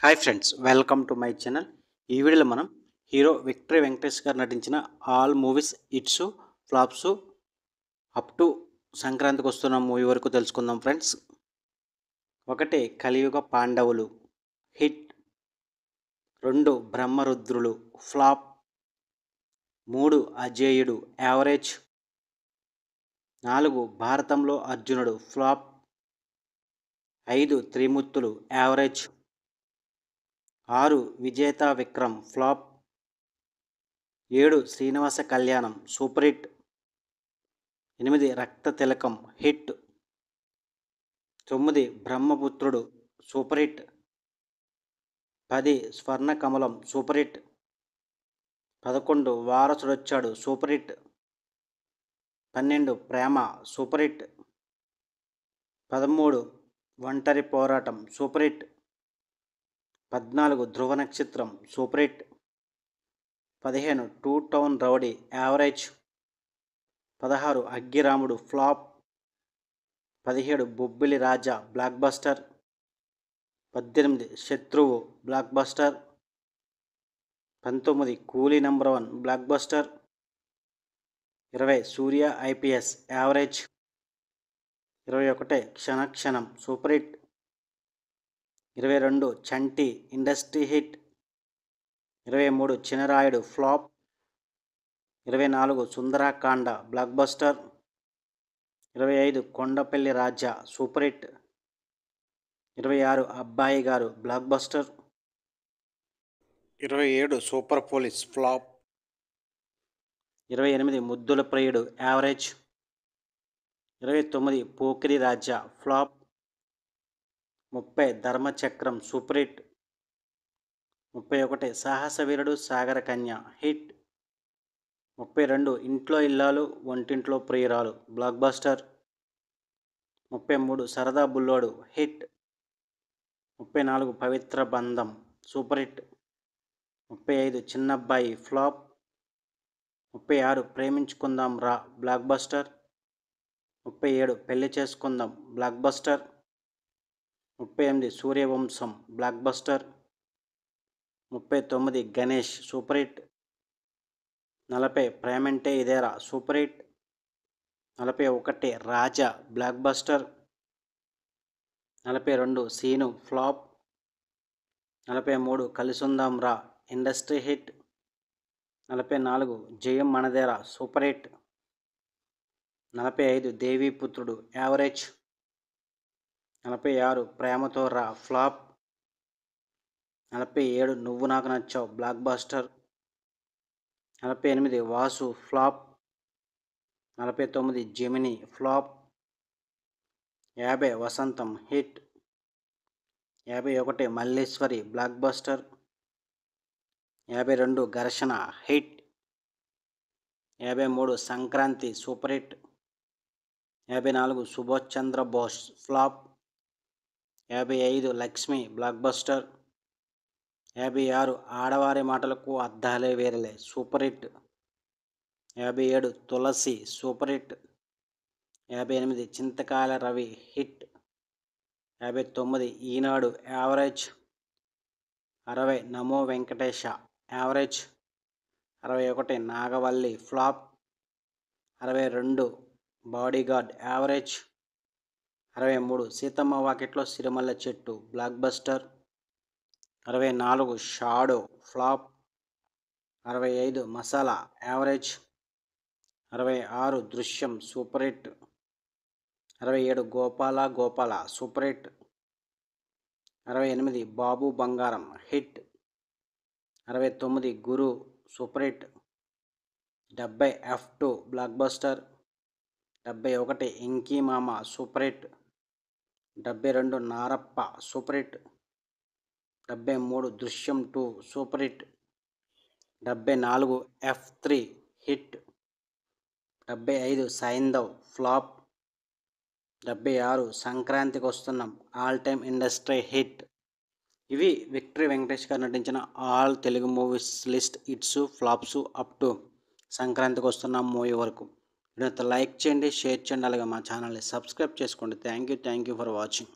Hi friends, welcome to my channel. ఈ వీడియోలో మనం హీరో విక్టరీ వెంకటేష్ గారు నటించిన all movies hits flops up to సంక్రాంతికి వస్తున్న మూవీ వరకు తెలుసుకుందాం ఫ్రెండ్స్. 1 కలియుగ పాండవులు హిట్, 2 బ్రహ్మరుద్రులు ఫ్లాప్, 3 అజేయుడు యావరేజ్, 4 భారతంలో అర్జునుడు ఫ్లాప్, 5 త్రిమూర్తులు యావరేజ్, 6 విజేత Vikram flop, 7 Srinivasa Kalyanam super hit, 8 రక్త తిలకం hit, 9 Brahmaputrudu super hit, 10 Swarna Kamalam super hit, 11 Varasudochadu super hit, 12 Prema super hit, 13 Ontari Poratam super hit, 14 Dhruva Nakshatram super hit, 15 two town rowdy average, 16 Aggiramudu flop, 17 Bobbili Raja blockbuster, 18 Shatruvu blockbuster, 19 Coolie number 1 blockbuster, 20 Surya IPS average, 21 Kshana Kshanam super hit, 22 Chanti industry hit, 23 Chinarayudu flop, 24 Sundarakanda blockbuster, 25 Kondapalli Raja super hit, 26 అబ్బాయి గారు block buster, 27 super police flop, 28 ముద్దుల ప్రియుడు average, 29 Pokiri రాజా flop, 30 ధర్మచక్రం super hit, 31 సాహస వీరుడు సాగర కన్య hit, 32 ఇంట్లో ఇల్లాలు వంటింట్లో ప్రియురాలు బ్లాక్ బస్టర్, 33 సరదా Bullodu hit, 34 Pavitra Bandham super hit, 35 Chinnabbayi flop, 36 Preminchukundam Raa blockbuster, 37 Pelli Chesukundam blockbuster, 38 Suryavamsam blockbuster, 39 Ganesh super hit, 40 Premante Idera super hit, 41 Raja blockbuster, 42 Seenu flop, 43 Kalisundam Raa industry hit, 44 Jayam Manadera super hit, 45 Deviputrudu average, 46 Prematho Raa flop, 47 Nuvvu Naaku Nachav blockbuster, 48 Vasu flop, 49 Gemini flop, 50 వసంతం hit, 51 Malliswari blockbuster, 52 Gharshana hit, 53 Sankranti super hit, 54 Subhash Chandrabose flop, 55 Lakshmi blockbuster, 56 Aadavari Matalaku Arthale Verule super hit, 57 Tulasi super hit, 58 Chintakayala Ravi hit, 59 Eenadu average, 60 Namo Venkatesa average, 61 Nagavalli flop, 62 bodyguard average, 63 Seethamma Vakitlo Sirimalle Chettu blockbuster, 64 shadow flop, 65 masala average, 66 Drishyam super hit, 67 Gopala Gopala super hit, 68 Babu Bangaram hit, 69 Guru super hit, 70 F2 blockbuster, 71 Venky Mama super hit, 72 Narappa super hit, 73 Drishyam 2 super hit, 74 F3 hit, 75 Saindhav flop, 76 Sankranthiki Vasthunnam all time industry hit. ఇవి victory Venkatesh garu నటించిన all Telugu movies list hits flops up to Sankranthiki Vasthunnam movie వరకు. వీడియోతో like చేయండి, share చేయండి, అలాగే మా ఛానల్ని subscribe చేసుకోండి. Thank you for watching.